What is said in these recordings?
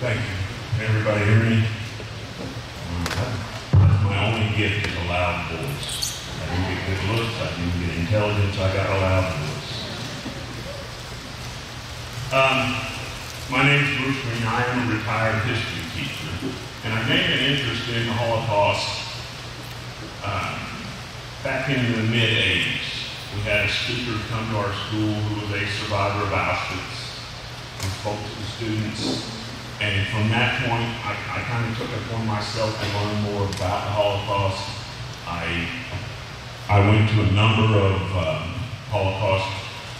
Thank you. Can everybody hear me? That's my only gift is a loud voice. I didn't get good looks, I didn't get intelligence, I got a loud voice. My name is Bruce Green. I am a retired history teacher, and I gained an interest in the Holocaust back in the mid-80s. We had a speaker come to our school who was a survivor of Auschwitz and spoke to the students. And from that point, I kind of took it upon myself to learn more about the Holocaust. I went to a number of Holocaust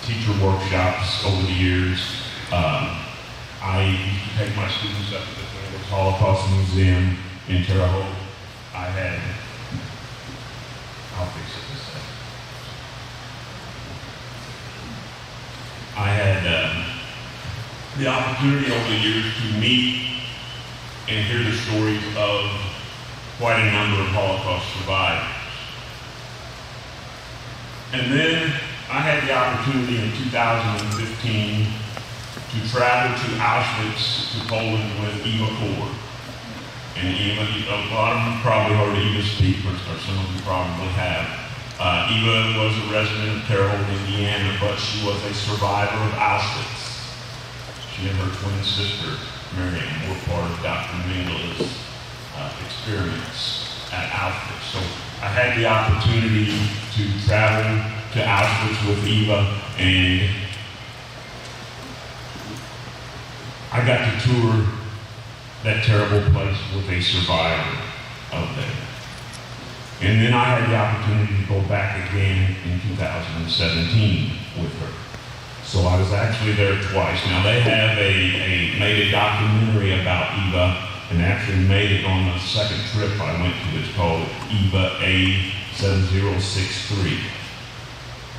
teacher workshops over the years. I used to take my students up to the Famous Holocaust Museum in Terre Haute. I'll fix it this second. I had the opportunity over the years to meet and hear the stories of quite a number of Holocaust survivors. And then I had the opportunity in 2015 to travel to Auschwitz, to Poland with Eva Cord. And Eva, a lot of you probably heard Eva speak, or some of you probably have. Eva was a resident of Terre Haute, Indiana, but she was a survivor of Auschwitz. She and her twin sister, Miriam, were part of Dr. Mengele's experience at Auschwitz. So I had the opportunity to travel to Auschwitz with Eva, and I got to tour that terrible place with a survivor of that. And then I had the opportunity to go back again in 2017 with her. So I was actually there twice. Now they have made a documentary about Eva, and actually made it on the second trip I went to. It's called Eva A7063.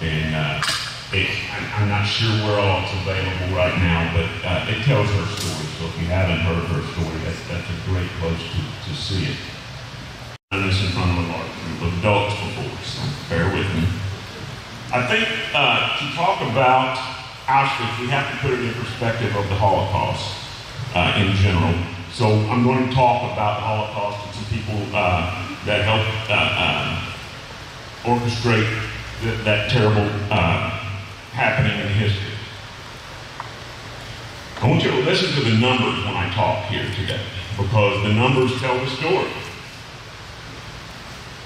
And I'm not sure where all it's available right now, but it tells her story. So if you haven't heard her story, that's a great place to see it. I've done this in front of a large group of adults before, so bear with me. I think to talk about Auschwitz, we have to put it in perspective of the Holocaust in general. So I'm going to talk about the Holocaust and some people that helped orchestrate that terrible happening in history. I want you to listen to the numbers when I talk here today, because the numbers tell the story.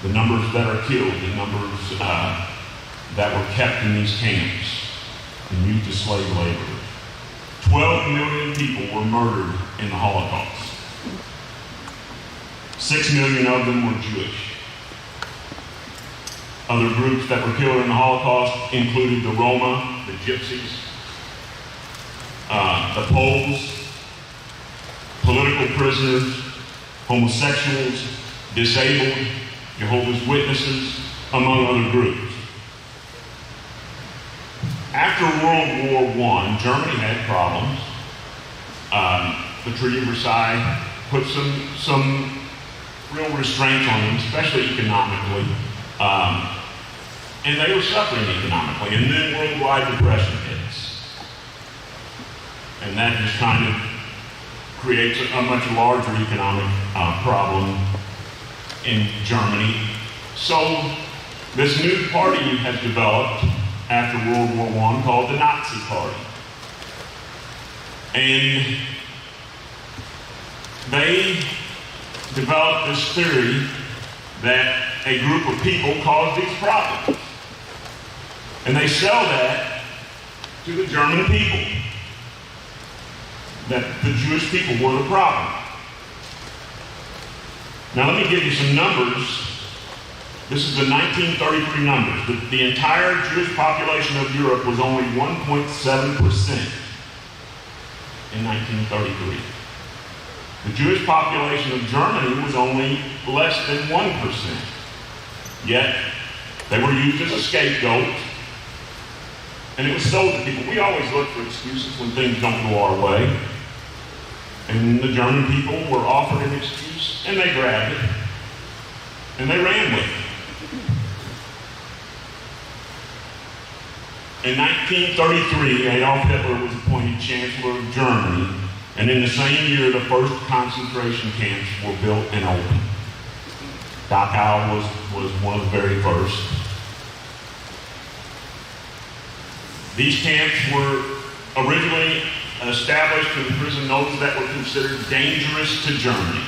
The numbers that are killed, the numbers that were kept in these camps and used as slave laborers. 12 million people were murdered in the Holocaust. 6 million of them were Jewish. Other groups that were killed in the Holocaust included the Roma, the Gypsies, the Poles, political prisoners, homosexuals, disabled, Jehovah's Witnesses, among other groups. After World War I, Germany had problems. The Treaty of Versailles put some real restraints on them, especially economically. And they were suffering economically. And then worldwide depression hits. And that just kind of creates a much larger economic problem in Germany. So this new party has developed after World War I called the Nazi Party. And they developed this theory that a group of people caused these problems. And they sell that to the German people, that the Jewish people were the problem. Now let me give you some numbers. This is the 1933 numbers. The entire Jewish population of Europe was only 1.7% in 1933. The Jewish population of Germany was only less than 1%. Yet, they were used as a scapegoat, and it was sold to people. We always look for excuses when things don't go our way. And the German people were offered an excuse, and they grabbed it, and they ran with it. In 1933, Adolf Hitler was appointed Chancellor of Germany, and in the same year, the first concentration camps were built and opened. Dachau was one of the very first. These camps were originally established to imprison those that were considered dangerous to Germany.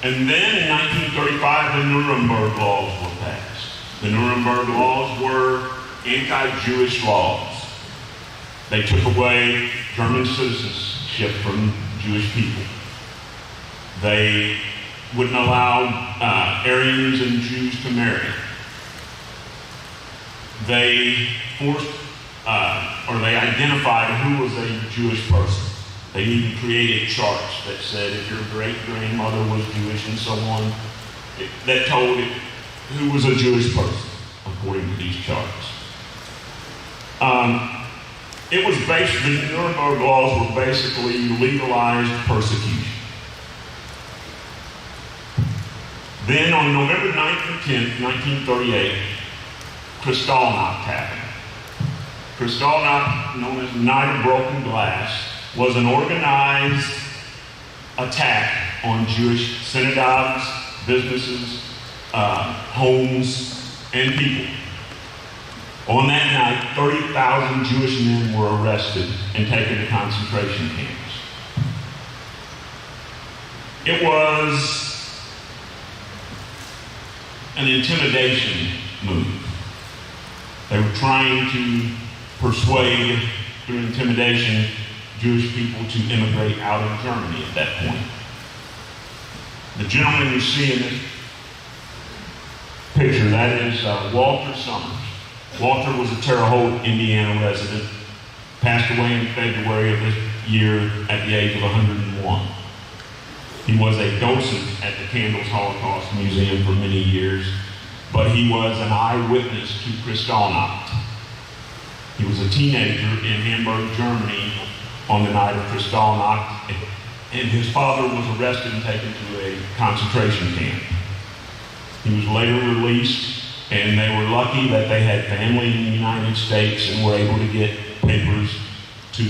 And then in 1935, the Nuremberg laws were passed. The Nuremberg laws were anti-Jewish laws. They took away German citizenship from Jewish people. They wouldn't allow Aryans and Jews to marry. They forced, or they identified who was a Jewish person. They even created charts that said if your great-grandmother was Jewish and so on, that told it who was a Jewish person, according to these charts. It was the Nuremberg laws were basically legalized persecution. Then on November 9th and 10th, 1938, Kristallnacht happened. Kristallnacht, known as Night of Broken Glass, was an organized attack on Jewish synagogues, businesses, homes, and people. On that night, 30,000 Jewish men were arrested and taken to concentration camps. It was an intimidation move. They were trying to persuade, through intimidation, Jewish people to immigrate out of Germany at that point. The gentleman you see in this picture, that is Walter Summers. Walter was a Terre Haute, Indiana resident, passed away in February of this year at the age of 101. He was a docent at the Candles Holocaust Museum for many years, but he was an eyewitness to Kristallnacht. He was a teenager in Hamburg, Germany on the night of Kristallnacht, and his father was arrested and taken to a concentration camp. He was later released, and they were lucky that they had family in the United States and were able to get papers to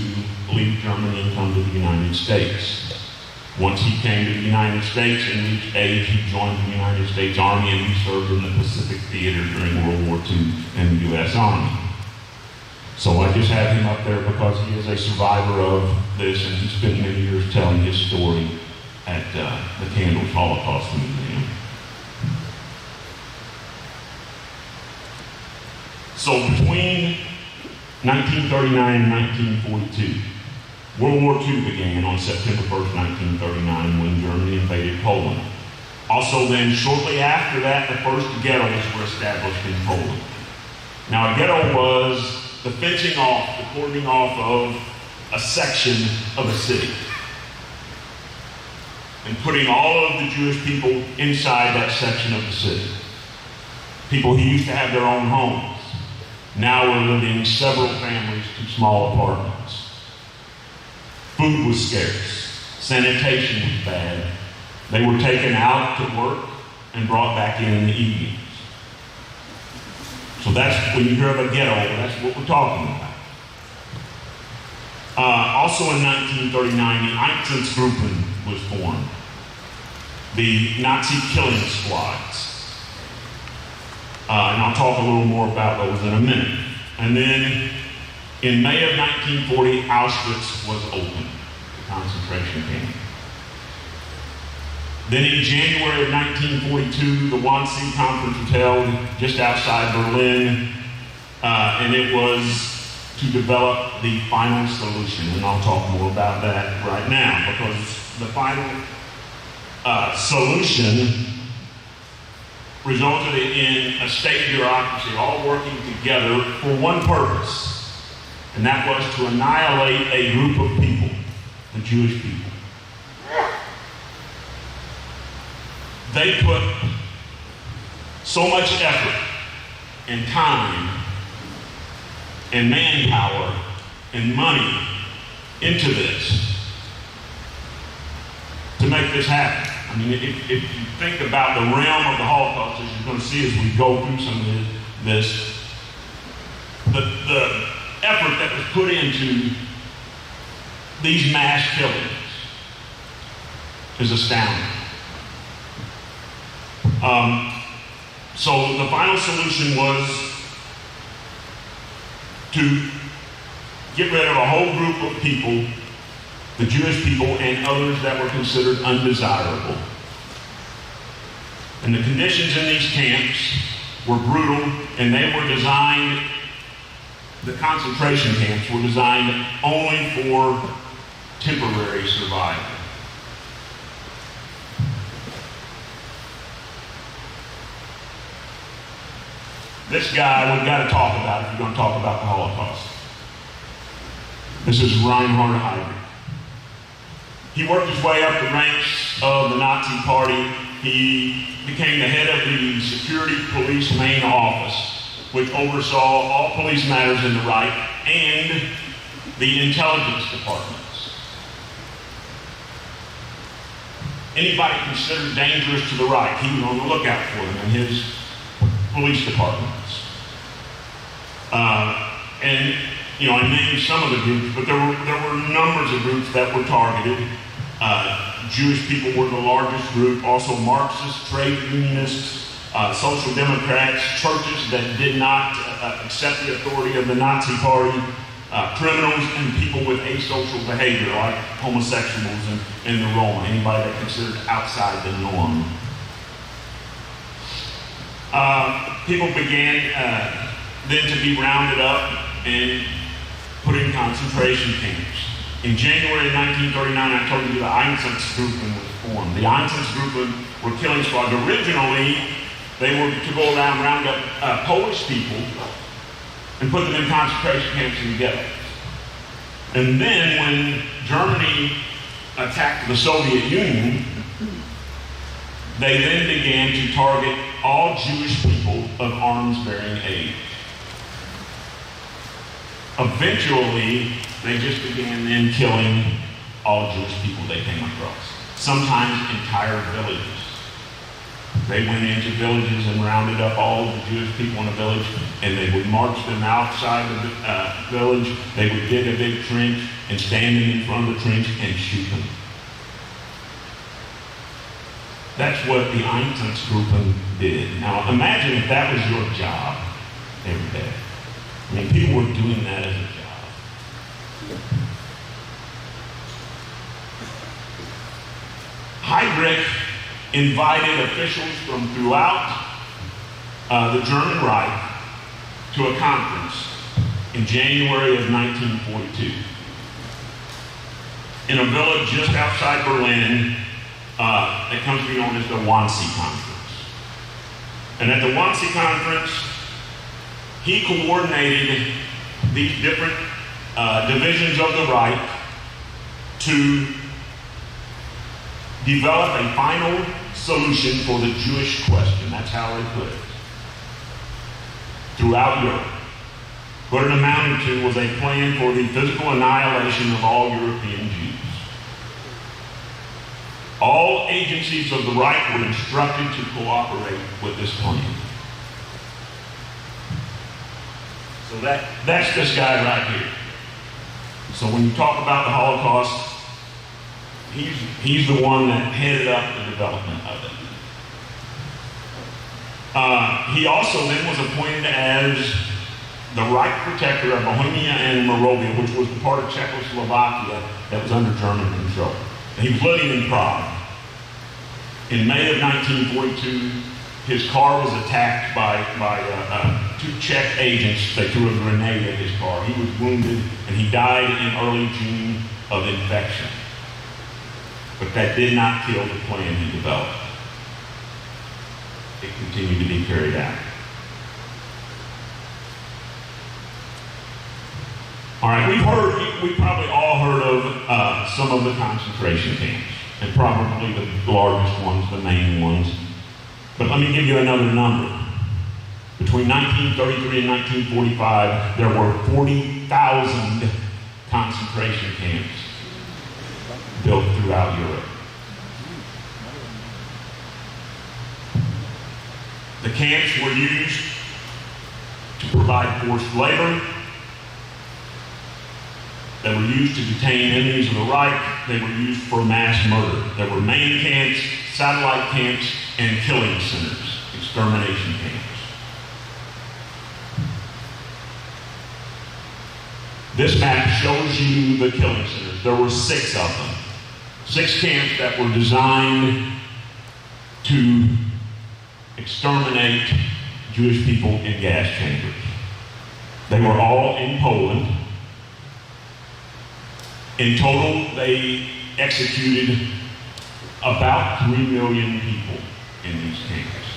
leave Germany and come to the United States. Once he came to the United States and reached age, he joined the United States Army and he served in the Pacific Theater during World War II in the U.S. Army. So I just have him up there because he is a survivor of this, and he spent many years telling his story at the Candles Holocaust Museum. So between 1939 and 1942, World War II began on September 1st, 1939, when Germany invaded Poland. Also then, shortly after that, the first ghettos were established in Poland. Now, a ghetto was the fencing off, the cordoning off of a section of a city, and putting all of the Jewish people inside that section of the city. People who used to have their own homes now were living in several families to small apartments. Food was scarce. Sanitation was bad. They were taken out to work and brought back in the evenings. So that's, when you hear of a ghetto, that's what we're talking about. Also in 1939, the Einsatzgruppen was formed. The Nazi killing squads. And I'll talk a little more about those in a minute. And then in May of 1940, Auschwitz was opened, the concentration camp. Then in January of 1942, the Wannsee Conference was held just outside Berlin, and it was to develop the final solution. And I'll talk more about that right now, because the final solution resulted in a state bureaucracy all working together for one purpose, and that was to annihilate a group of people, the Jewish people. They put so much effort and time and manpower and money into this to make this happen. I mean, if you think about the realm of the Holocaust, as you're going to see as we go through some of this, the effort that was put into these mass killings is astounding. So the final solution was to get rid of a whole group of people, the Jewish people and others that were considered undesirable. And the conditions in these camps were brutal, and they were designed, the concentration camps were designed only for temporary survival. This guy we've got to talk about if you're going to talk about the Holocaust. This is Reinhard Heydrich. He worked his way up the ranks of the Nazi Party. He became the head of the Security Police Main Office, which oversaw all police matters in the Reich and the intelligence departments. Anybody considered dangerous to the Reich, he was on the lookout for them in his police departments. And I named some of the groups, but there were numbers of groups that were targeted. Jewish people were the largest group, also Marxists, trade unionists, social democrats, churches that did not accept the authority of the Nazi Party, criminals, and people with asocial behavior like homosexuals and the Roma, anybody that considered outside the norm. People began then to be rounded up and put in concentration camps. In January of 1939, I told you the Einsatzgruppen was formed. The Einsatzgruppen were killing squads. Originally, they were to go around round up Polish people and put them in concentration camps in ghettos. And then when Germany attacked the Soviet Union, they then began to target all Jewish people of arms-bearing age. Eventually, they just began then killing all Jewish people they came across, sometimes entire villages. They went into villages and rounded up all the Jewish people in a village, and they would march them outside the village. They would dig a big trench and stand them in front of the trench and shoot them. That's what the Einsatzgruppen did. Now imagine if that was your job every day. I mean, people were doing that as a job. Heydrich invited officials from throughout the German Reich to a conference in January of 1942 in a village just outside Berlin that comes to be known as the Wannsee Conference. And at the Wannsee Conference, he coordinated these different divisions of the Reich to develop a final solution for the Jewish question. That's how they put it. Throughout Europe. What it amounted to was a plan for the physical annihilation of all European Jews. All agencies of the Reich were instructed to cooperate with this plan. So that's this guy right here. So when you talk about the Holocaust, he's the one that headed up the development of it. He also then was appointed as the Reich protector of Bohemia and Moravia, which was the part of Czechoslovakia that was under German control. And he was living in Prague. In May of 1942, his car was attacked by two Czech agents. They threw a grenade at his car. He was wounded, and he died in early June of infection. But that did not kill the plan he developed. It continued to be carried out. All right, we probably all heard of some of the concentration camps, and probably the largest ones, the main ones. But let me give you another number. Between 1933 and 1945, there were 40,000 concentration camps built throughout Europe. The camps were used to provide forced labor, They were used to detain enemies of the Reich. They were used for mass murder. There were main camps, satellite camps, and killing centers, extermination camps. This map shows you the killing centers. There were 6 of them. 6 camps that were designed to exterminate Jewish people in gas chambers. They were all in Poland. In total, they executed about 3 million people in these camps.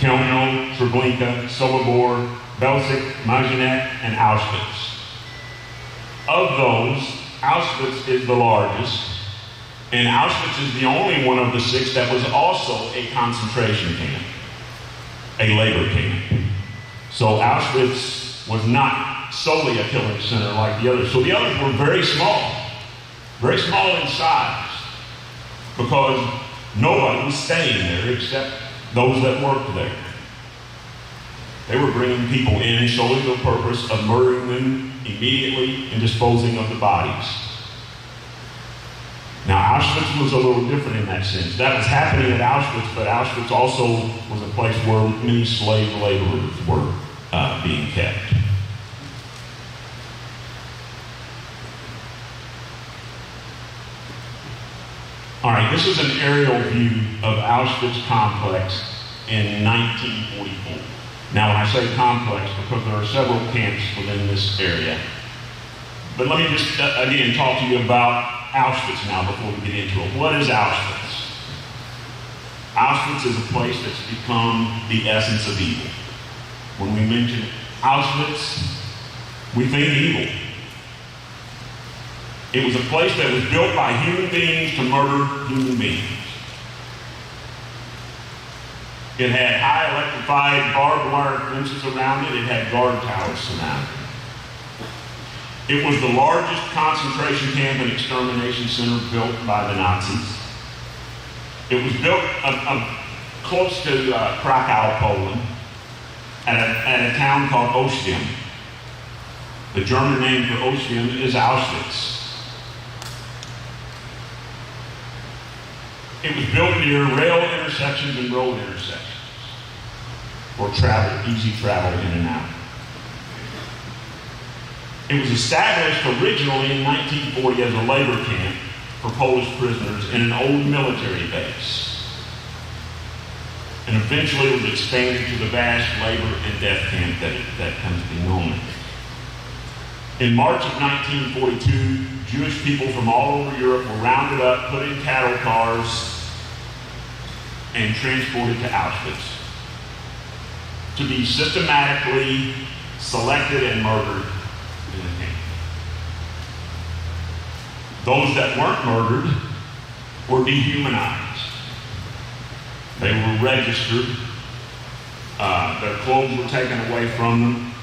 Kelno, Treblinka, Sobibor, Belzec, Majdanek, and Auschwitz. Of those, Auschwitz is the largest, and Auschwitz is the only one of the 6 that was also a concentration camp, a labor camp. So Auschwitz was not solely a killing center like the others. So the others were very small in size, because nobody was staying there except those that worked there. They were bringing people in solely for the purpose of murdering them immediately and disposing of the bodies. Now, Auschwitz was a little different in that sense. That was happening at Auschwitz, but Auschwitz also was a place where many slave laborers were being kept. All right, this is an aerial view of Auschwitz complex in 1944. Now, when I say complex, because there are several camps within this area. But let me just, again, talk to you about Auschwitz now before we get into it. What is Auschwitz? Auschwitz is a place that's become the essence of evil. When we mention Auschwitz, we think evil. It was a place that was built by human beings to murder human beings. It had high electrified barbed wire fences around it. It had guard towers surrounding it. It was the largest concentration camp and extermination center built by the Nazis. It was built close to Krakow, Poland, at a town called Auschwitz. The German name for Auschwitz is Auschwitz. It was built near rail intersections and road intersections for travel, easy travel in and out. It was established originally in 1940 as a labor camp for Polish prisoners in an old military base. And eventually it was expanded to the vast labor and death camp that comes to be known. In March of 1942, Jewish people from all over Europe were rounded up, put in cattle cars, and transported to Auschwitz to be systematically selected and murdered in the camp. Those that weren't murdered were dehumanized. They were registered. Their clothes were taken away from them.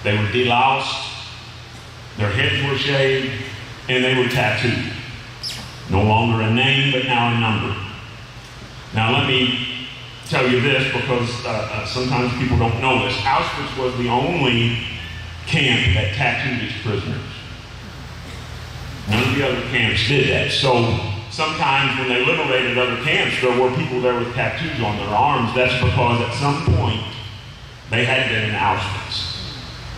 They were deloused. Their heads were shaved, and they were tattooed. No longer a name, but now a number. Now let me tell you this, because sometimes people don't know this. Auschwitz was the only camp that tattooed its prisoners. None of the other camps did that. So sometimes when they liberated other camps, there were people there with tattoos on their arms. That's because at some point they had been in Auschwitz.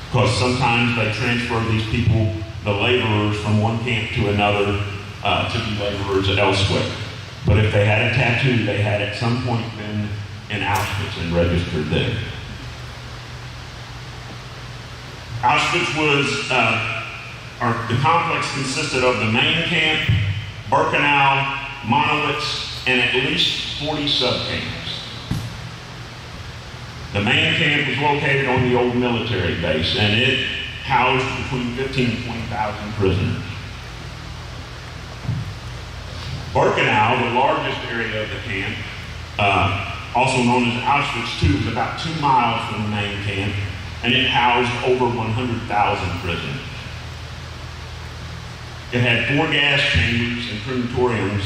Because sometimes they transferred these people, the laborers, from one camp to another to be laborers elsewhere. But if they had a tattoo, they had at some point been in Auschwitz and registered there. Auschwitz was, the complex consisted of the main camp, Birkenau, Monowitz, and at least 40 subcamps. The main camp was located on the old military base, and it housed between 15 and 20,000 prisoners. Birkenau, the largest area of the camp, also known as Auschwitz II, was about 2 miles from the main camp, and it housed over 100,000 prisoners. It had 4 gas chambers and crematoriums.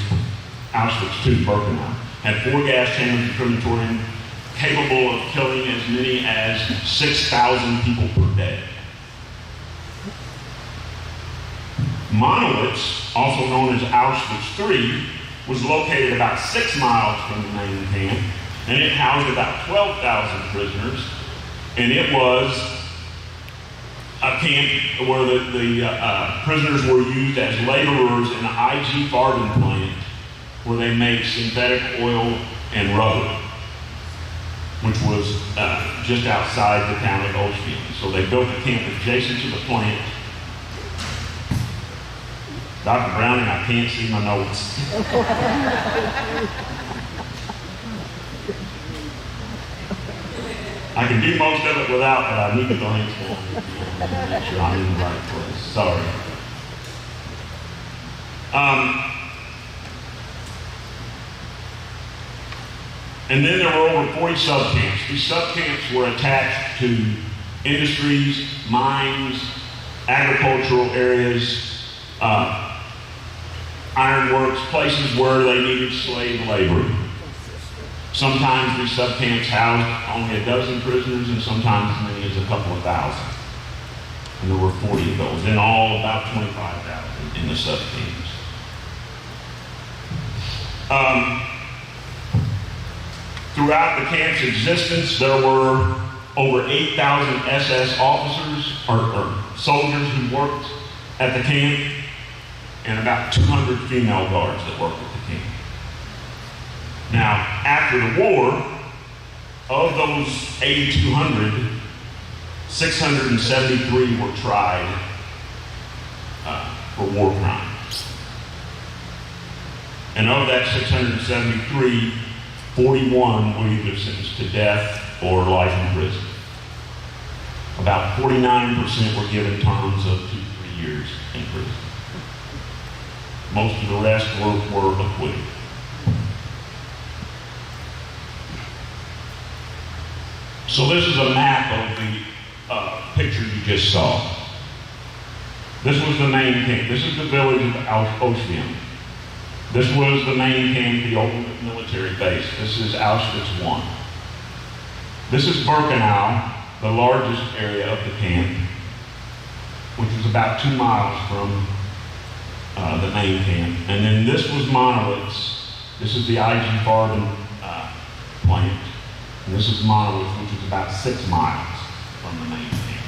Auschwitz II, Birkenau, had 4 gas chambers and crematoriums capable of killing as many as 6,000 people per day. Monowitz, also known as Auschwitz III, was located about 6 miles from the main camp, and it housed about 12,000 prisoners, and it was a camp where the prisoners were used as laborers in the IG Farben plant, where they made synthetic oil and rubber, which was just outside the town of Auschwitz. So they built a camp adjacent to the plant. Dr. Browning, I can't see my notes. I can do most of it without, but I need the blanks to make sure I'm in the right place. Sorry. And then there were over 40 subcamps. These subcamps were attached to industries, mines, agricultural areas, ironworks, places where they needed slave labor. Sometimes these subcamps housed only a dozen prisoners, and sometimes as many as a couple of thousand. And there were 40 of those. In all, about 25,000 in the subcamps. Throughout the camp's existence, there were over 8,000 SS officers or soldiers who worked at the camp, and about 200 female guards that worked at the camp. Now, after the war, of those 8,200, 673 were tried for war crimes. And of that 673, 41 were either sentenced to death or life in prison. About 49% were given terms of 2 to 3 years in prison. Most of the rest were acquitted. So this is a map of the picture you just saw. This was the main camp. This is the village of Auschwitz. This was the main camp, the old military base. This is Auschwitz I. This is Birkenau, the largest area of the camp, which is about 2 miles from the main camp. And then this was Monowitz. This is the IG Farben plant. And this is Monowitz, which is about 6 miles from the main camp.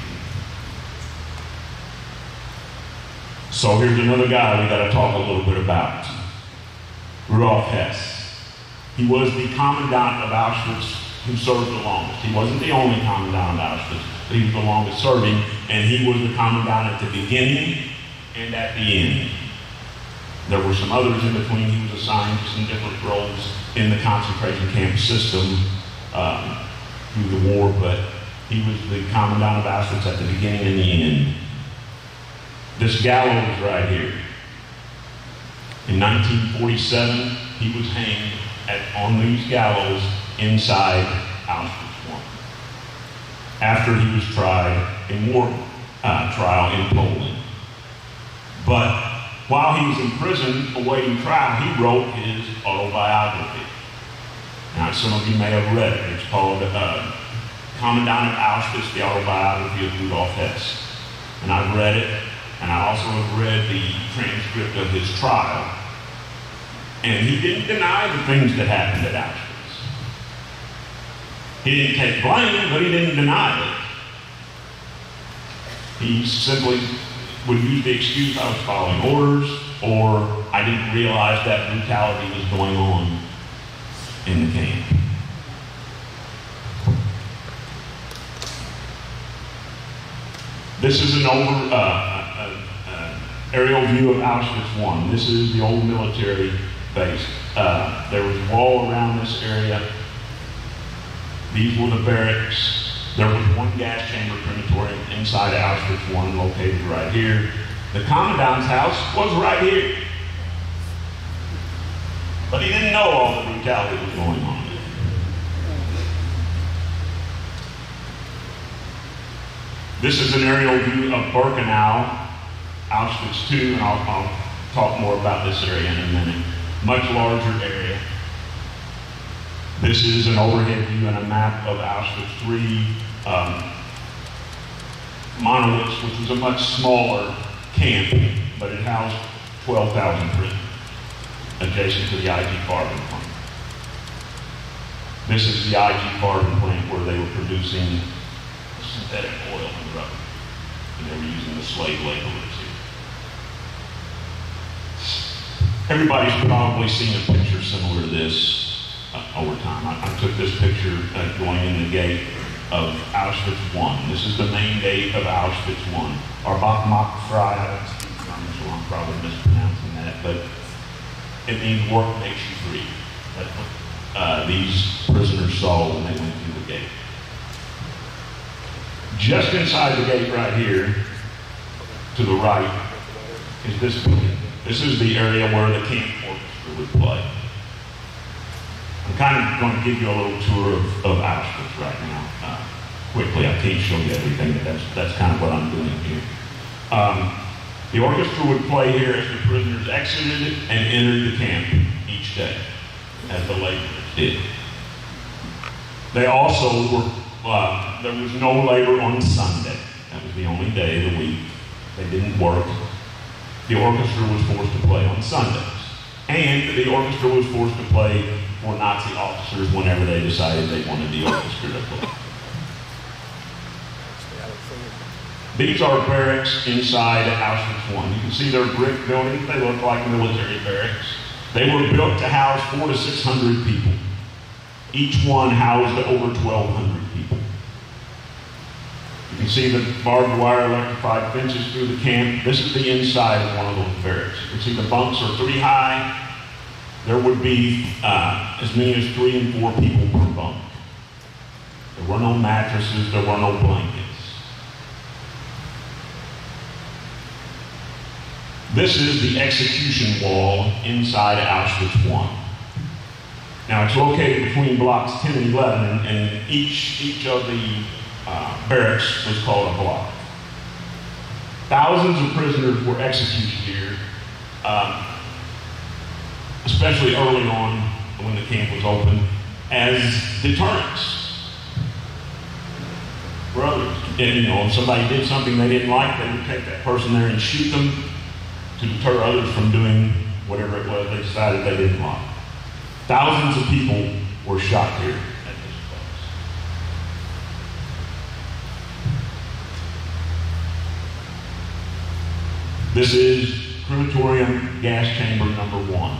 So here's another guy we got to talk a little bit about. Rudolf Hess. He was the commandant of Auschwitz who served the longest. He wasn't the only commandant of Auschwitz, but he was the longest serving, and he was the commandant at the beginning and at the end. There were some others in between. He was assigned to some different roles in the concentration camp system through the war, but he was the commandant of Auschwitz at the beginning and the end. This gallows right here. In 1947, he was hanged on these gallows inside Auschwitz I, after he was tried in war trial in Poland. But while he was in prison awaiting trial, he wrote his autobiography. Now, some of you may have read it. It's called Commandant of Auschwitz, the Autobiography of Rudolf Hess. And I've read it, and I also have read the transcript of his trial. And he didn't deny the things that happened at Auschwitz. He didn't take blame, but he didn't deny it. He simply would use the excuse, I was following orders, or I didn't realize that brutality was going on in the camp. This is an aerial view of Auschwitz I. This is the old military base. There was a wall around this area. These were the barracks. There was one gas chamber crematorium inside Auschwitz I located right here. The commandant's house was right here. But he didn't know all the brutality that was going on. This is an aerial view of Birkenau, Auschwitz II, and I'll talk more about this area in a minute. Much larger area. This is an overhead view and a map of Auschwitz III. Monowitz, which was a much smaller camp, but it housed 12,000 prisoners, adjacent to the IG Farben plant. This is the IG Farben plant where they were producing synthetic oil and rubber, and they were using the slave laborers here. Everybody's probably seen a picture similar to this over time. I took this picture going in the gate of Auschwitz I. This is the main gate of Auschwitz I. Arbach Frei, I don't speak German, so I'm probably mispronouncing that, but it means work makes you free. That's what these prisoners saw when they went through the gate. Just inside the gate right here, to the right, is this building. This is the area where the camp orchestra would play. I'm kind of going to give you a little tour of Auschwitz right now. Quickly, I can't show you everything, but that's kind of what I'm doing here. The orchestra would play here as the prisoners exited and entered the camp each day, as the laborers did. They also were, there was no labor on Sunday. That was the only day of the week. They didn't work. The orchestra was forced to play on Sundays. And the orchestra was forced to play for Nazi officers whenever they decided they wanted the orchestra to play. These are barracks inside Auschwitz I. You can see they're brick buildings. They look like military barracks. They were built to house 400 to 600 people. Each one housed over 1,200 people. You can see the barbed wire electrified fences through the camp. This is the inside of one of those barracks. You can see the bunks are 3 high. There would be as many as 3 and 4 people per bunk. There were no mattresses, there were no blankets. This is the execution wall inside Auschwitz I. Now it's located between blocks 10 and 11, and each of the barracks was called a block. Thousands of prisoners were executed here, especially early on when the camp was open, as deterrents for others. And, you know, if somebody did something they didn't like, they would take that person there and shoot them to deter others from doing whatever it was they decided they didn't like. Thousands of people were shot here at this place. This is crematorium gas chamber number 1.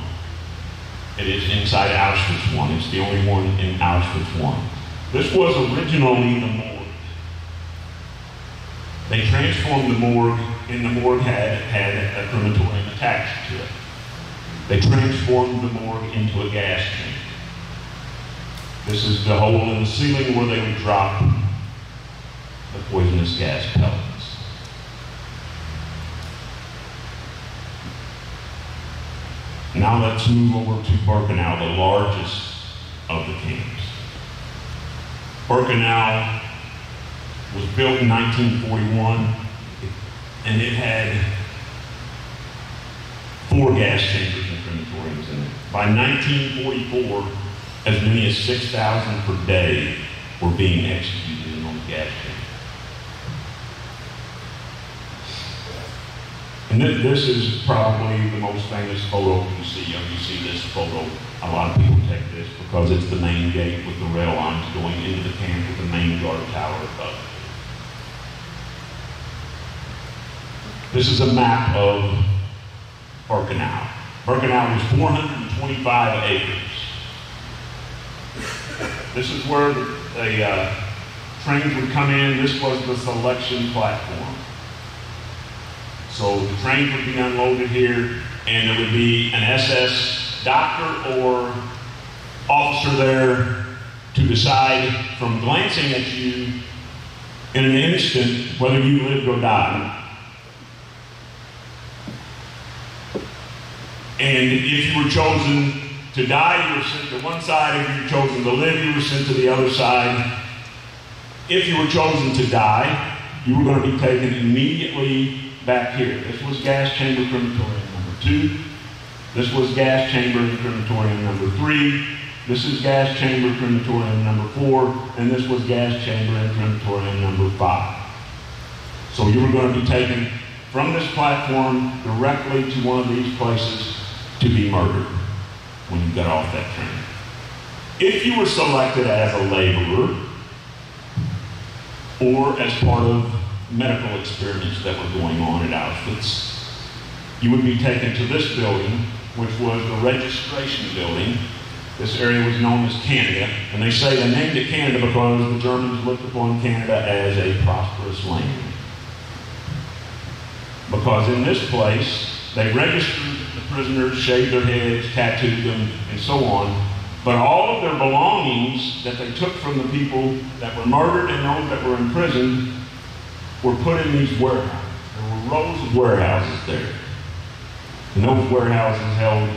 It is inside Auschwitz I. It's the only one in Auschwitz I. This was originally the morgue. They transformed the morgue, and the morgue had a crematorium attached to it. They transformed the morgue into a gas chamber. This is the hole in the ceiling where they would drop the poisonous gas pellets. Now let's move over to Birkenau, the largest of the camps. Birkenau was built in 1941, and it had 4 gas chambers and crematoriums in it. By 1944, as many as 6,000 per day were being executed in those gas chambers. And this is probably the most famous photo you see. You see this photo, a lot of people take this because it's the main gate with the rail lines going into the camp with the main guard tower above. This is a map of Birkenau. Birkenau was 425 acres. This is where the trains would come in. This was the selection platform. So the trains would be unloaded here, and there would be an SS doctor or officer there to decide from glancing at you in an instant whether you lived or died. And if you were chosen to die, you were sent to one side. If you were chosen to live, you were sent to the other side. If you were chosen to die, you were going to be taken immediately back here. This was gas chamber crematorium number 2. This was gas chamber and crematorium number 3. This is gas chamber crematorium number 4. And this was gas chamber and crematorium number 5. So you were going to be taken from this platform directly to one of these places to be murdered when you got off that train. If you were selected as a laborer or as part of medical experiments that were going on at Auschwitz, you would be taken to this building, which was the registration building. This area was known as Canada, and they say they named it Canada because the Germans looked upon Canada as a prosperous land. Because in this place, they registered the prisoners, shaved their heads, tattooed them, and so on, but all of their belongings that they took from the people that were murdered and those that were imprisoned were put in these warehouses. There were rows of warehouses there. And those warehouses held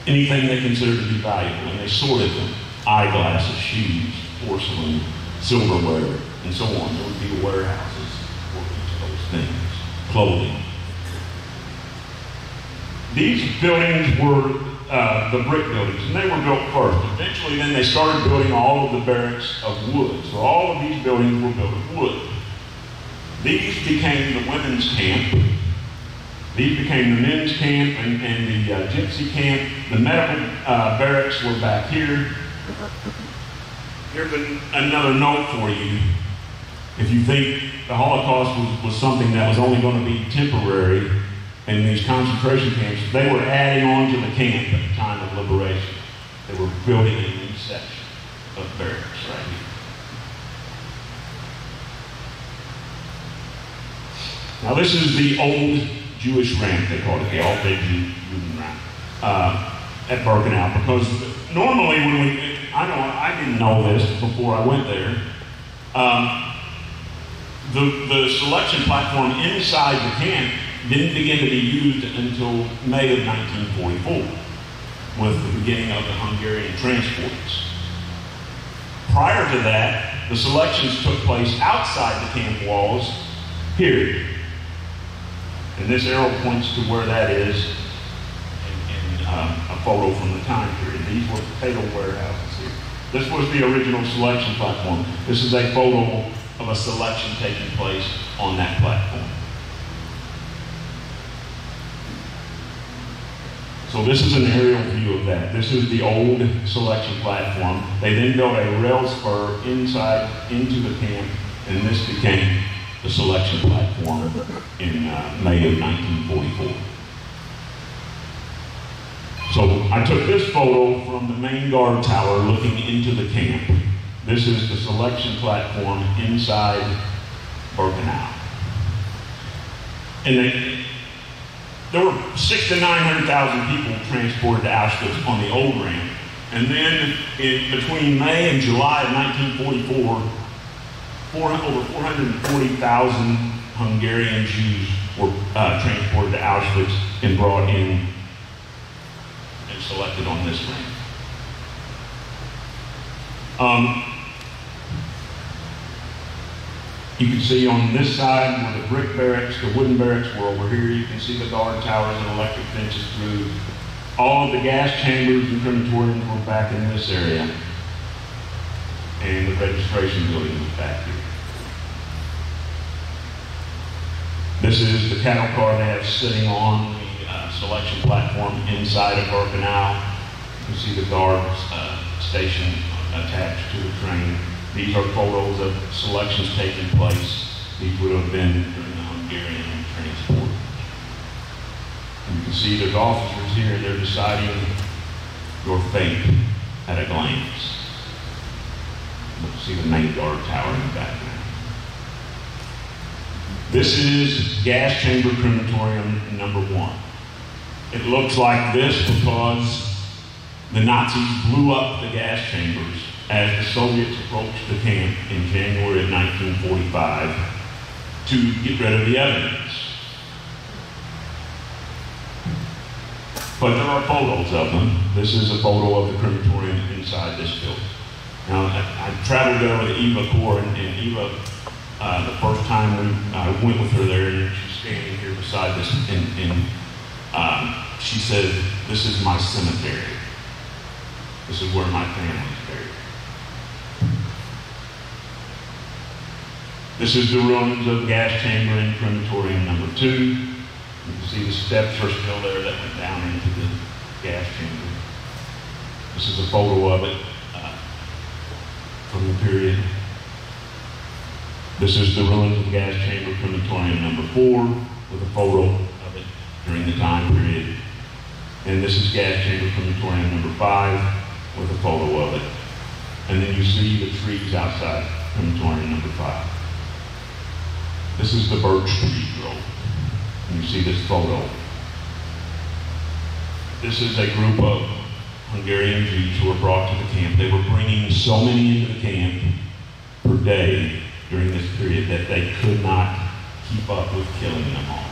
anything they considered to be valuable, and they sorted them. Eyeglasses, shoes, porcelain, silverware, and so on. There would be warehouses for each of those things. Clothing. These buildings were the brick buildings, and they were built first. Eventually, then they started building all of the barracks of wood. So all of these buildings were built of wood. These became the women's camp. These became the men's camp and the gypsy camp. The medical barracks were back here. Here's another note for you. If you think the Holocaust was something that was only going to be temporary in these concentration camps, they were adding on to the camp at the time of liberation. They were building a new section of barracks right here. Now this is the old Jewish ramp, they called it, the all-day Juden ramp, at Birkenau, because normally when I didn't know this before I went there, the selection platform inside the camp didn't begin to be used until May of 1944, with the beginning of the Hungarian transports. Prior to that, the selections took place outside the camp walls, here. And this arrow points to where that is in a photo from the time period. These were potato warehouses here. This was the original selection platform. This is a photo of a selection taking place on that platform. So this is an aerial view of that. This is the old selection platform. They then built a rail spur inside into the camp, and this became the selection platform in May of 1944. So I took this photo from the main guard tower looking into the camp. This is the selection platform inside Birkenau. And there were 600,000 to 900,000 people transported to Auschwitz on the old ramp. And then between May and July of 1944, over 440,000 Hungarian Jews were transported to Auschwitz and brought in and selected on this ramp. You can see on this side where the brick barracks, the wooden barracks were over here. You can see the guard towers and electric fences through. All of the gas chambers and crematoriums were back in this area. And the registration building was back here. This is the cattle car they have sitting on the selection platform inside of Birkenau. You can see the guards station attached to the train. These are photos of selections taking place. These would have been during the Hungarian transport. And you can see there's officers here, they're deciding your fate at a glance. You can see the main guard tower in the background. This is gas chamber crematorium number 1. It looks like this because the Nazis blew up the gas chambers as the Soviets approached the camp in January of 1945 to get rid of the evidence. But there are photos of them. This is a photo of the crematorium inside this building. Now, I traveled there with Eva Core, and Eva, the first time I went with her there, and she's standing here beside this, and she said, "This is my cemetery. This is where my family's buried." This is the ruins of gas chamber and crematorium number 2. You can see the steps are still there that went down into the gas chamber. This is a photo of it from the period. This is the ruins of the gas chamber crematorium number 4 with a photo of it during the time period. And this is gas chamber crematorium number 5 with a photo of it. And then you see the trees outside crematorium number 5. This is the birch tree grove. And you see this photo. This is a group of Hungarian Jews who were brought to the camp. They were bringing so many into the camp per day during this period that they could not keep up with killing them all.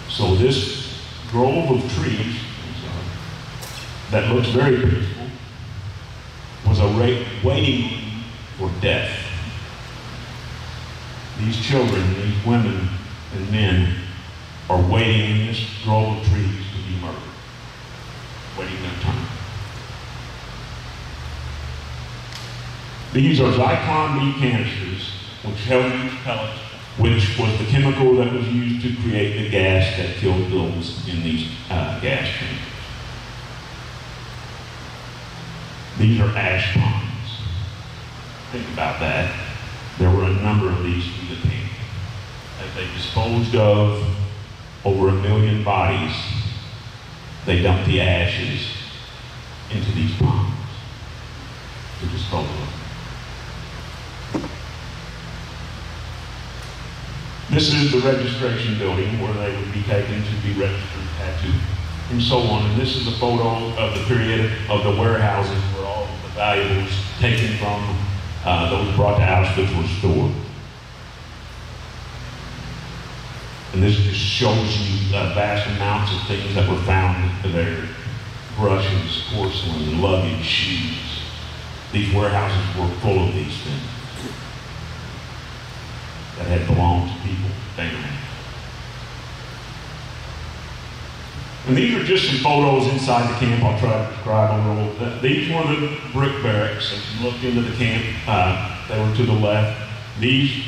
So this grove of trees that looks very peaceful was a waiting room for death. These children, these women and men are waiting in this grove of trees to be murdered, waiting their turn. These are Zyklon B canisters, which held these pellets, which was the chemical that was used to create the gas that killed those in these gas chambers. These are ash ponds. Think about that. There were a number of these through the camp. As they disposed of over 1 million bodies, they dumped the ashes into these ponds to dispose of them. This is the registration building where they would be taken to be registered, tattooed, and so on. And this is a photo of the period of the warehouses where all of the valuables taken from those brought to Auschwitz were stored. And this just shows you vast amounts of things that were found there. Brushes, porcelain, luggage, shoes. These warehouses were full of these things that had belonged to people, family. And these are just some photos inside the camp. I'll try to describe a little. These were the brick barracks. As you looked into the camp, they were to the left. These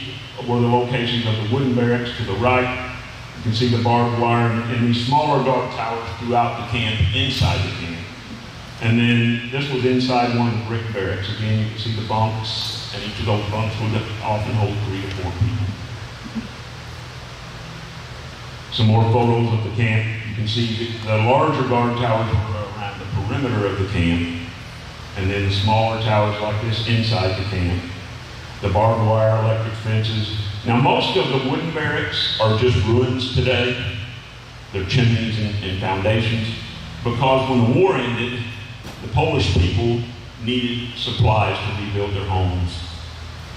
were the locations of the wooden barracks to the right. You can see the barbed wire and these smaller guard towers throughout the camp, inside the camp. And then this was inside one of the brick barracks. Again, you can see the bunks, and each of those bunks would often hold 3 to 4 people. Some more photos of the camp. You can see the larger guard towers were around the perimeter of the camp, and then the smaller towers like this inside the camp. The barbed wire, electric fences. Now, most of the wooden barracks are just ruins today. They're chimneys and foundations, because when the war ended, the Polish people needed supplies to rebuild their homes,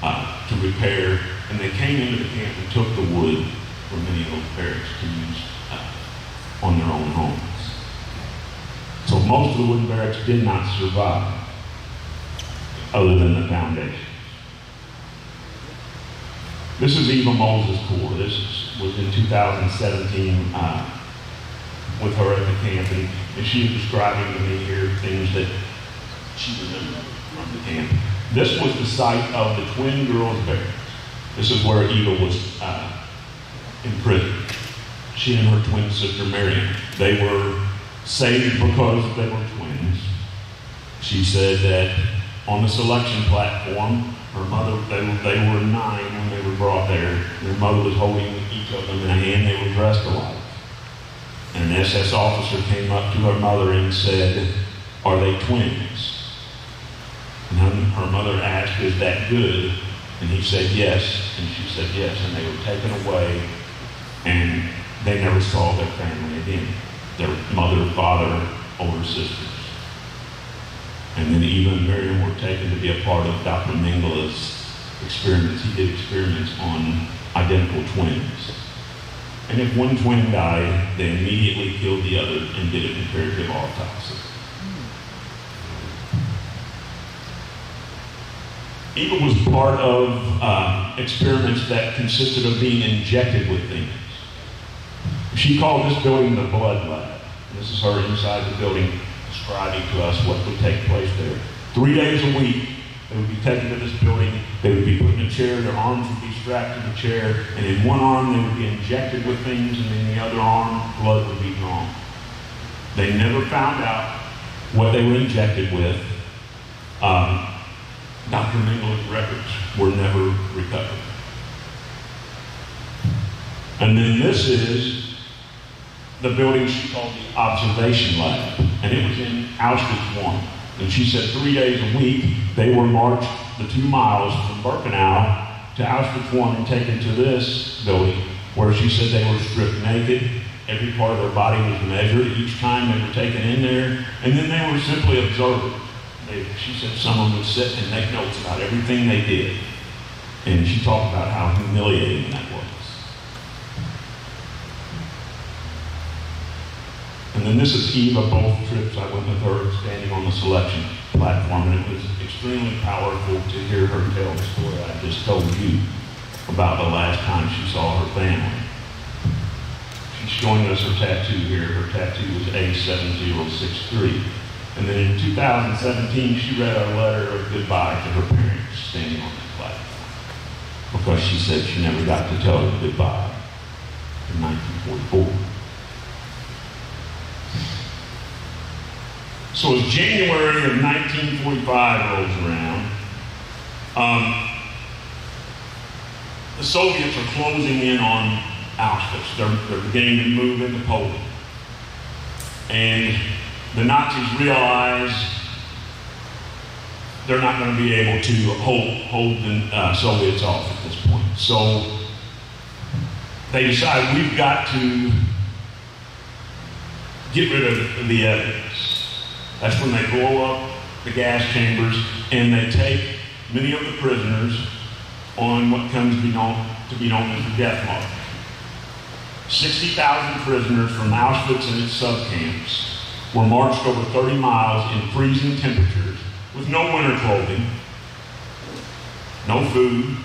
to repair, and they came into the camp and took the wood from many of those barracks to use on their own homes. So most of the wooden barracks did not survive, other than the foundation. This is Eva Moses' Corps. This was in 2017 with her at the camp, and she was describing to me here things that she remembered from the camp. This was the site of the twin girls' barracks. This is where Eva was imprisoned. She and her twin sister Miriam. They were saved because they were twins. She said that on the selection platform, her mother, they were 9 when they were brought there. Their mother was holding each of them in a hand. They were dressed alike. And an SS officer came up to her mother and said, "Are they twins?" And her mother asked, "Is that good?" And he said, "Yes." And she said, "Yes." And they were taken away, and they never saw their family again. Their mother, father, older sisters. And then Eva and Miriam were taken to be a part of Dr. Mengele's experiments. He did experiments on identical twins. And if one twin died, they immediately killed the other and did a comparative autopsy. Eva was part of experiments that consisted of being injected with things. She called this building the blood lab. This is her inside the building describing to us what would take place there. 3 days a week, They would be taken to this building, they would be put in a chair, their arms would be strapped to the chair, and in one arm they would be injected with things, and in the other arm, blood would be drawn. They never found out what they were injected with. Dr. Mengele's records were never recovered. And then this is the building she called the observation lab, and it was in Auschwitz I. And she said 3 days a week they were marched the 2 miles from Birkenau to Auschwitz I and taken to this building, where she said they were stripped naked. Every part of their body was measured each time they were taken in there, and then they were simply observers. She said someone would sit and make notes about everything they did, and she talked about how humiliating that was. And then this is Eva. Both trips I went with her standing on the selection platform, and it was extremely powerful to hear her tell the story I just told you about the last time she saw her family. She's showing us her tattoo here. Her tattoo was A7063. And then in 2017, she read a letter of goodbye to her parents standing on that platform, because she said she never got to tell them goodbye in 1944. So as January of 1945 rolls around, the Soviets are closing in on Auschwitz. They're beginning to move into Poland. And the Nazis realize they're not going to be able to hold the Soviets off at this point. So they decide we've got to get rid of the evidence. That's when they blow up the gas chambers and they take many of the prisoners on what comes to be known as the death march. 60,000 prisoners from Auschwitz and its subcamps were marched over 30 miles in freezing temperatures with no winter clothing, no food.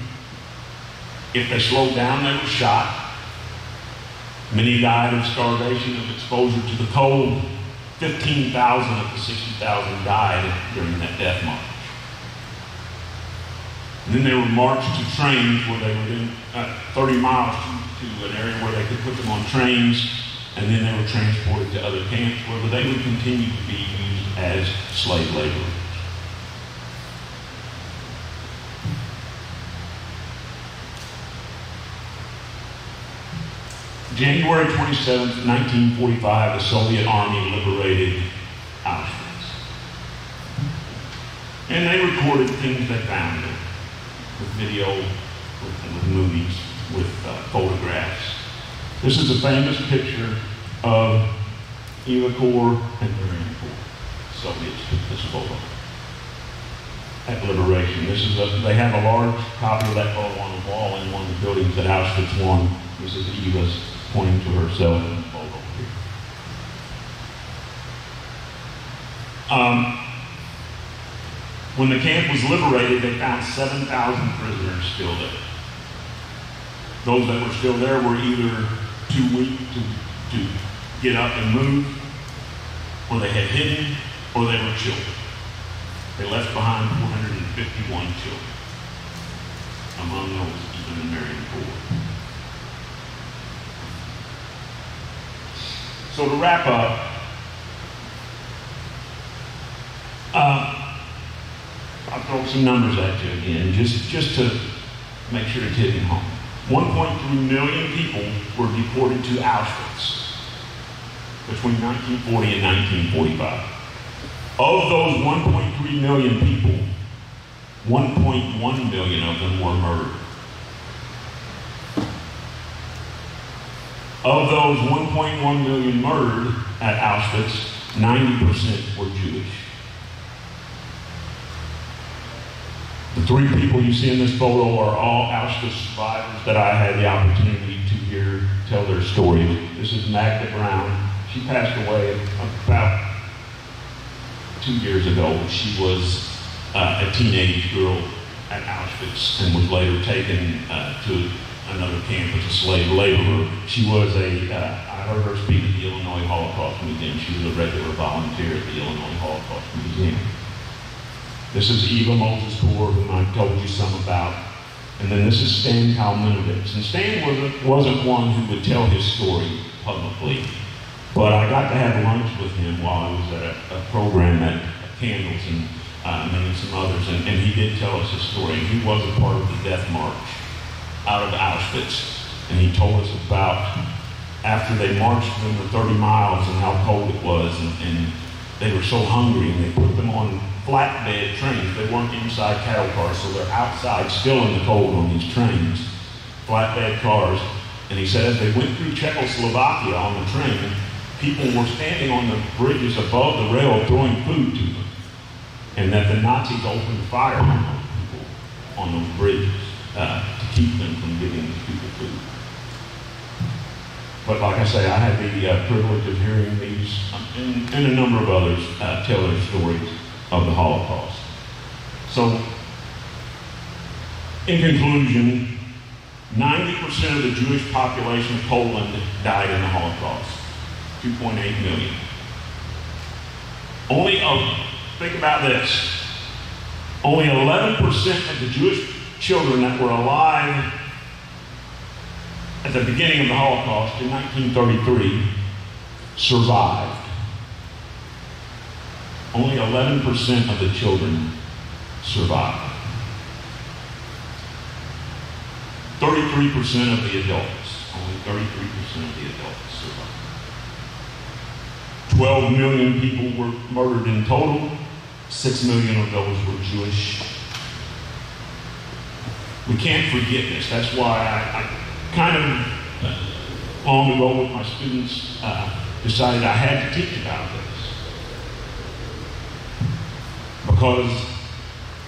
If they slowed down, they were shot. Many died of starvation, of exposure to the cold. 15,000 of the 60,000 died during that death march. And then they were marched to trains where they were in 30 miles to an area where they could put them on trains, and then they were transported to other camps where they would continue to be used as slave laborers. January 27th, 1945, the Soviet Army liberated Auschwitz. And they recorded things they found there, with video, with movies, with photographs. This is a famous picture of Eva Corps and Marion Corps. Soviets took this photo at liberation. They have a large copy of that photo on the wall in one of the buildings at Auschwitz I. This is Eva's pointing to herself in the photo here. When the camp was liberated, they found 7,000 prisoners still there. Those that were still there were either too weak to get up and move, or they had hidden, or they were children. They left behind 451 children. Among those, even the Marion Corps. So to wrap up, I'll throw some numbers at you again, just to make sure it's hitting home. 1.3 million people were deported to Auschwitz between 1940 and 1945. Of those 1.3 million people, 1.1 million of them were murdered. Of those 1.1 million murdered at Auschwitz, 90% were Jewish. The three people you see in this photo are all Auschwitz survivors that I had the opportunity to hear tell their stories. This is Magda Brown. She passed away about 2 years ago. She was a teenage girl at Auschwitz and was later taken to another camp as a slave laborer. She was I heard her speak at the Illinois Holocaust Museum. She was a regular volunteer at the Illinois Holocaust Museum. This is Eva Moses Core, whom I told you some about. And then this is Stan Kalmanovitz. And Stan wasn't one who would tell his story publicly, but I got to have lunch with him while I was at a program at Candles and maybe some others, and he did tell us his story. He was a part of the death march out of Auschwitz, and he told us about after they marched them the 30 miles and how cold it was, and they were so hungry, and they put them on flatbed trains. They weren't inside cattle cars, so they're outside still in the cold on these trains, flatbed cars. And he said as they went through Czechoslovakia on the train, people were standing on the bridges above the rail throwing food to them. And that the Nazis opened fire on those people on those bridges to keep them from giving these people food. But like I say, I had the privilege of hearing these and a number of others tell their stories of the Holocaust. So, in conclusion, 90% of the Jewish population of Poland died in the Holocaust, 2.8 million. Think about this. Only 11% of the Jewish children that were alive at the beginning of the Holocaust in 1933 survived. Only 11% of the children survived. 33% of the adults, only 33% of the adults survived. 12 million people were murdered in total. 6 million of those were Jewish. We can't forget this. That's why I kind of, long ago with my students, decided I had to teach about this. Because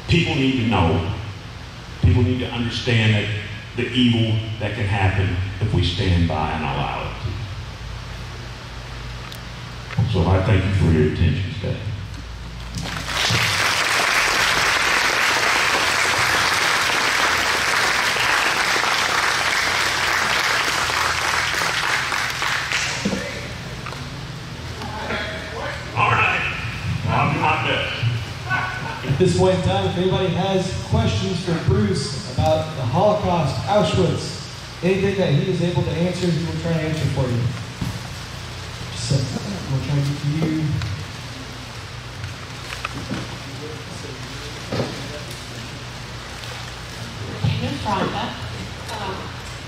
people need to know, people need to understand that the evil that can happen if we stand by and allow it to. So I thank you for your attention today. At this point in time, if anybody has questions for Bruce about the Holocaust, Auschwitz, anything that he is able to answer, he will try to answer for you. So, we'll try to get to you. Miss Rhonda,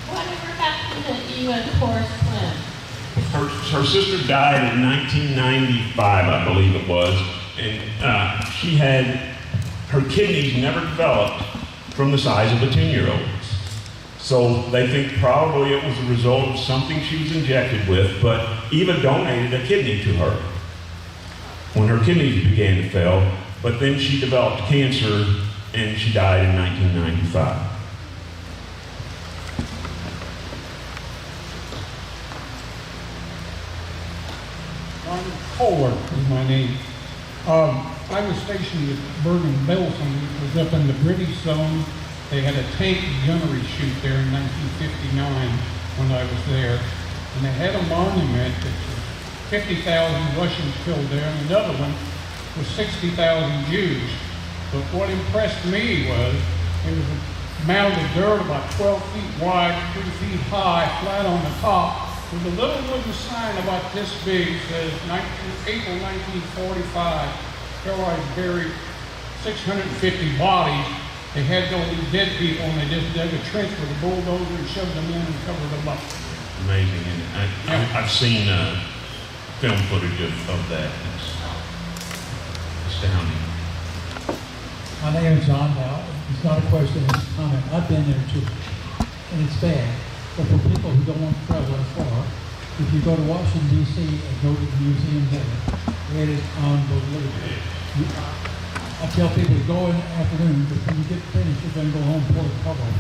whatever happened to Eva's Horace twin? Her sister died in 1995, I believe it was, and she had her kidneys never developed from the size of a 10-year-old's. So they think probably it was a result of something she was injected with, but Eva donated a kidney to her when her kidneys began to fail, but then she developed cancer and she died in 1995. Kohler is my name. I was stationed at Bergen-Belsen. It was up in the British zone. They had a tank gunnery shoot there in 1959 when I was there. And they had a monument that was 50,000 Russians killed there, and another one was 60,000 Jews. But what impressed me was it was a mound of dirt about 12 feet wide, 3 feet high, flat on the top, with a little wooden sign about this big, says April 1945, Terrorized buried 650 bodies. They had all these dead people, and they just dug a trench with a bulldozer and shoved them in and covered them up. Amazing, and I've seen film footage of that. It's astounding. My name is John Dow. It's not a question, it's a comment. I've been there too, and it's bad. But for people who don't want to travel as far, if you go to Washington, D.C. and go to the museum there, it is unbelievable. I tell people to go in the afternoon, but when you get finished, you're going to go home and pull the cover off.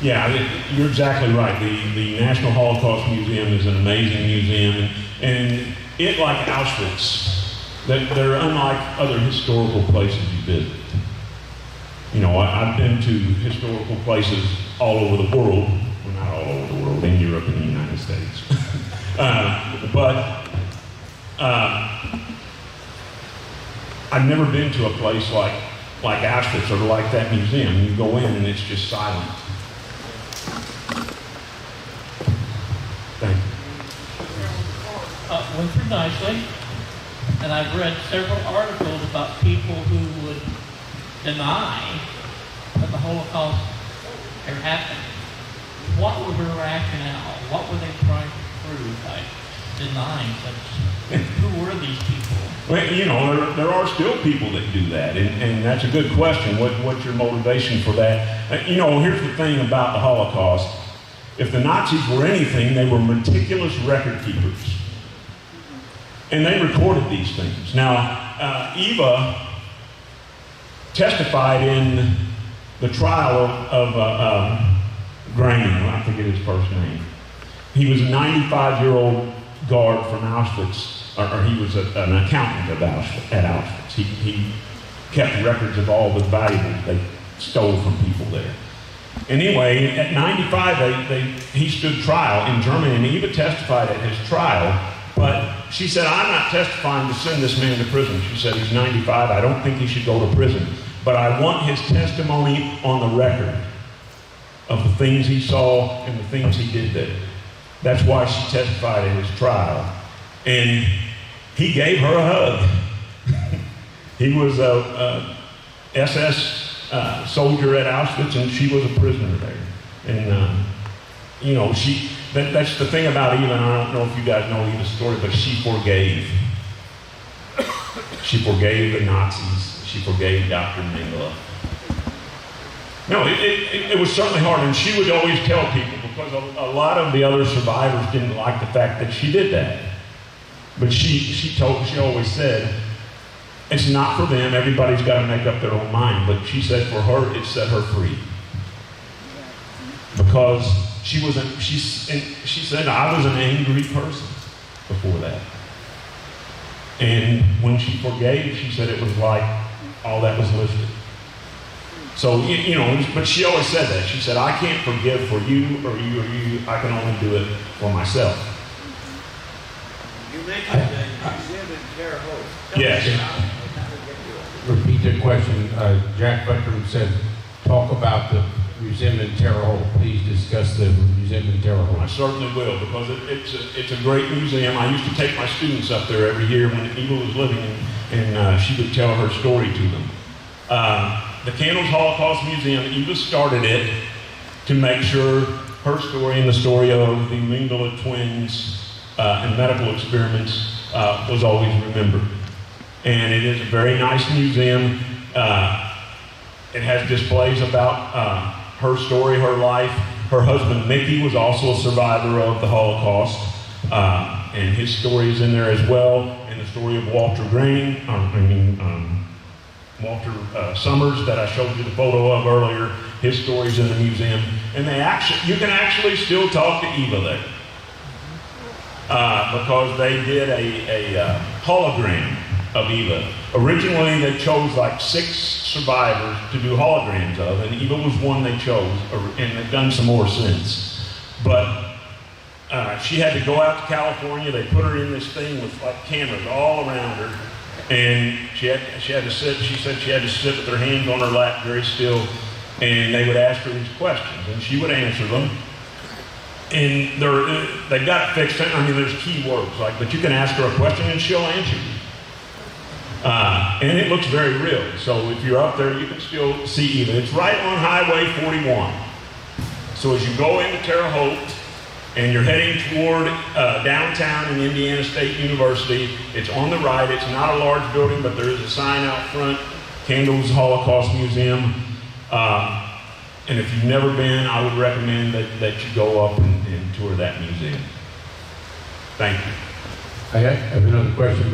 Yeah, you're exactly right. The National Holocaust Museum is an amazing museum, and it, like Auschwitz, they're unlike other historical places you visit. You know, I've been to historical places all over the world, well, not all over the world, in Europe and the United States. But I I've never been to a place like Auschwitz or like that museum. You go in and it's just silent. Thank you. Went through nicely, and I've read several articles about people who would deny that the Holocaust ever happened. What was their rationale? What were they trying to prove by denying such? Who were these people? Well, you know, there are still people that do that, and that's a good question. What's your motivation for that? You know, here's the thing about the Holocaust. If the Nazis were anything, they were meticulous record keepers. And they recorded these things. Now, Eva testified in the trial of Graham, I forget his first name. He was a 95-year-old guard from Auschwitz, or he was an accountant at Auschwitz. He kept records of all the valuables they stole from people there. Anyway, at 95, he stood trial in Germany, and Eva testified at his trial, but she said, I'm not testifying to send this man to prison. She said, he's 95, I don't think he should go to prison, but I want his testimony on the record of the things he saw and the things he did there. That's why she testified at his trial. And he gave her a hug. He was a SS soldier at Auschwitz, and she was a prisoner there. And, you know, that's the thing about Eva, and I don't know if you guys know Eva's story, but she forgave. She forgave the Nazis. She forgave Dr. Mengele. No, it was certainly hard, and she would always tell people, because a lot of the other survivors didn't like the fact that she did that. But she always said, it's not for them, everybody's got to make up their own mind, but she said for her, it set her free. Because she said, I was an angry person before that. And when she forgave, she said it was like all that was lifted. So, you know, but she always said that. She said, I can't forgive for you or you or you. I can only do it for myself. You mentioned the museum in Terre Haute. Yes. Repeat the question. Jack Buttram said, talk about the museum in Terre Haute. Please discuss the museum in Terre I Haute. certainly will, because it's a great museum. I used to take my students up there every year when Eva was living, and she would tell her story to them. The Candles Holocaust Museum, Eva started it to make sure her story and the story of the Mengele twins and medical experiments was always remembered. And it is a very nice museum. It has displays about her story, her life. Her husband, Mickey, was also a survivor of the Holocaust. And his story is in there as well. And the story of Walter Walter Summers that I showed you the photo of earlier, his story's in the museum. And you can actually still talk to Eva there. Because they did a hologram of Eva. Originally, they chose like 6 survivors to do holograms of, and Eva was one they chose, and they've done some more since. But she had to go out to California. They put her in this thing with like cameras all around her, and she had to sit. She said she had to sit with her hands on her lap, very still, and they would ask her these questions, and she would answer them. And they got it fixed. I mean, there's key words but you can ask her a question and she'll answer you. And it looks very real. So if you're up there, you can still see Eva. It's right on Highway 41. So as you go into Terre Haute and you're heading toward downtown in Indiana State University, it's on the right. It's not a large building, but there is a sign out front, Candles Holocaust Museum. And if you've never been, I would recommend that you go up and tour that museum. Thank you. I have another question,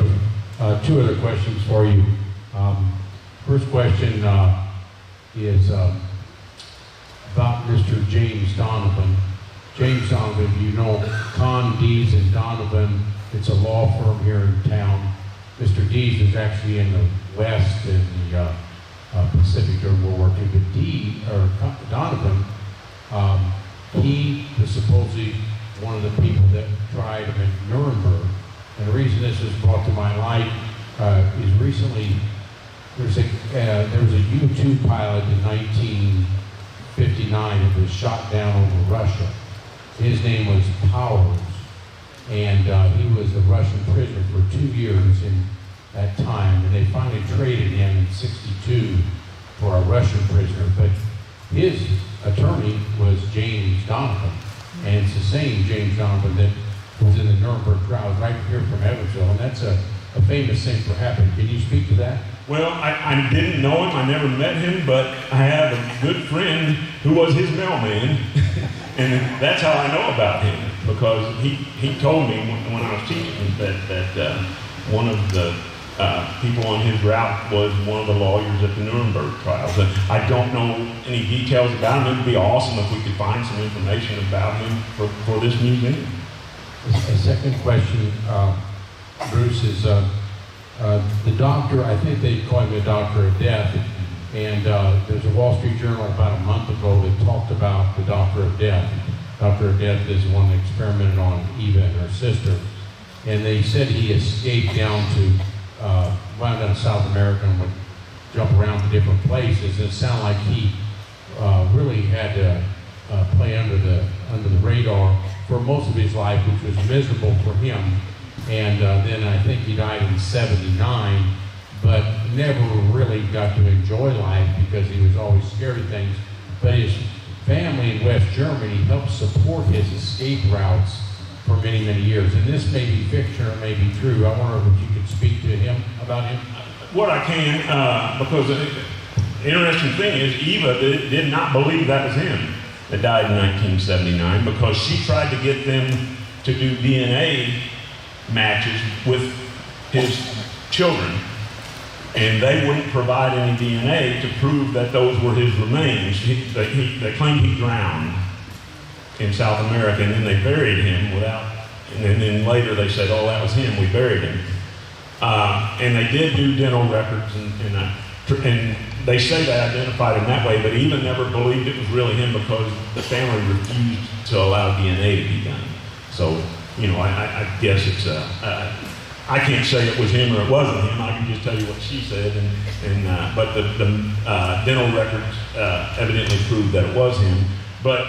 but 2 other questions for you. First question is about Mr. James Donovan. James Donovan, you know Con, Dees, and Donovan. It's a law firm here in town. Mr. Dees is actually in the West, in the Pacific, or we're working with Donovan. He was supposedly one of the people that tried him in Nuremberg. And the reason this was brought to my light is recently there was a U-2 pilot in 1959 that was shot down over Russia. His name was Powers, and he was a Russian prisoner for 2 years in that time, and they finally traded him in '62 for a Russian prisoner. But his attorney was James Donovan, and it's the same James Donovan that was in the Nuremberg trials right here from Evansville, and that's a famous thing for happening. Can you speak to that? Well, I didn't know him, I never met him, but I have a good friend who was his mailman, and that's how I know about him, because he told me when I was teaching that one of the people on his route was one of the lawyers at the Nuremberg trials. I don't know any details about him. It would be awesome if we could find some information about him for this museum. A second question, Bruce, is the doctor, I think they call him the doctor of death, and there's a Wall Street Journal about a month ago that talked about the doctor of death. Doctor of death is the one that experimented on Eva and her sister, and they said he escaped down to, wound up in South America and would jump around to different places. It sounded like he really had to play under the radar for most of his life, which was miserable for him. And then I think he died in '79, but never really got to enjoy life because he was always scared of things. But his family in West Germany helped support his escape routes for many, many years. And this may be fiction or it may be true. I wonder if you could speak to him about him. What I can, because the interesting thing is Eva did not believe that was him that died in 1979, because she tried to get them to do DNA matches with his children, and they wouldn't provide any DNA to prove that those were his remains. They claimed he drowned in South America, and then they buried him without, and then later they said, oh, that was him, we buried him. And they did do dental records, and they say they identified him that way, but Eva never believed it was really him because the family refused to allow DNA to be done. So, you know, I guess it's I can't say it was him or it wasn't him. I can just tell you what she said, but the dental records evidently proved that it was him. But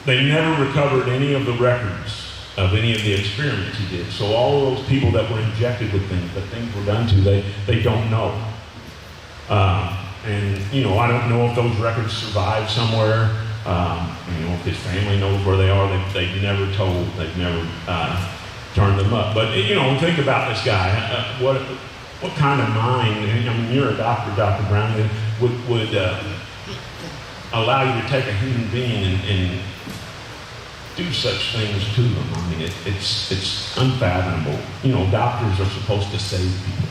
they never recovered any of the records of any of the experiments he did. So all those people that were injected with things, that things were done to, they don't know. And you know, I don't know if those records survive somewhere. You know, if his family knows where they are, they've never told, they've never turned them up. But you know, think about this guy. What kind of mind? I mean, you're a doctor, Dr. Brown, would allow you to take a human being and do such things to them. I mean, it's unfathomable. You know, doctors are supposed to save people.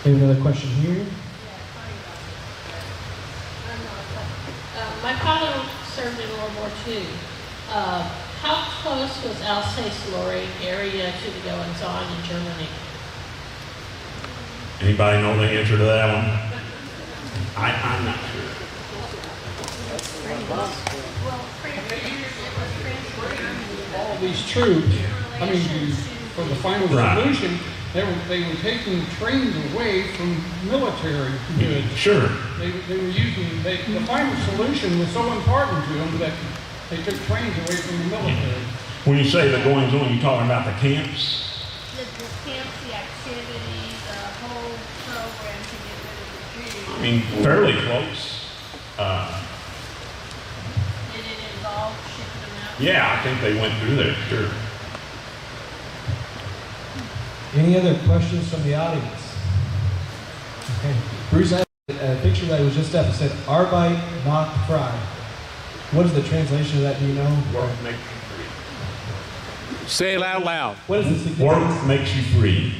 Another question here? My father served in World War II. How close was Alsace-Lorraine area to the goings-on in Germany? Anybody know the answer to that one? I'm not sure. All these troops, I mean, for the final solution, they were taking trains away from military goods. Sure. They were using, the final solution was so important to them that they took trains away from the military. When you say the goings on, you're talking about the camps? The camps, the activities, the whole program to get rid of the Jews. I mean, fairly close. Did it involve shipping them out? Yeah, I think they went through there, sure. Any other questions from the audience? Okay. Bruce, I had a picture that was just up. It said, Arbeit macht frei. What is the translation of that? Do you know? Work makes you free. Say it out loud. What is the significance? Work makes you free.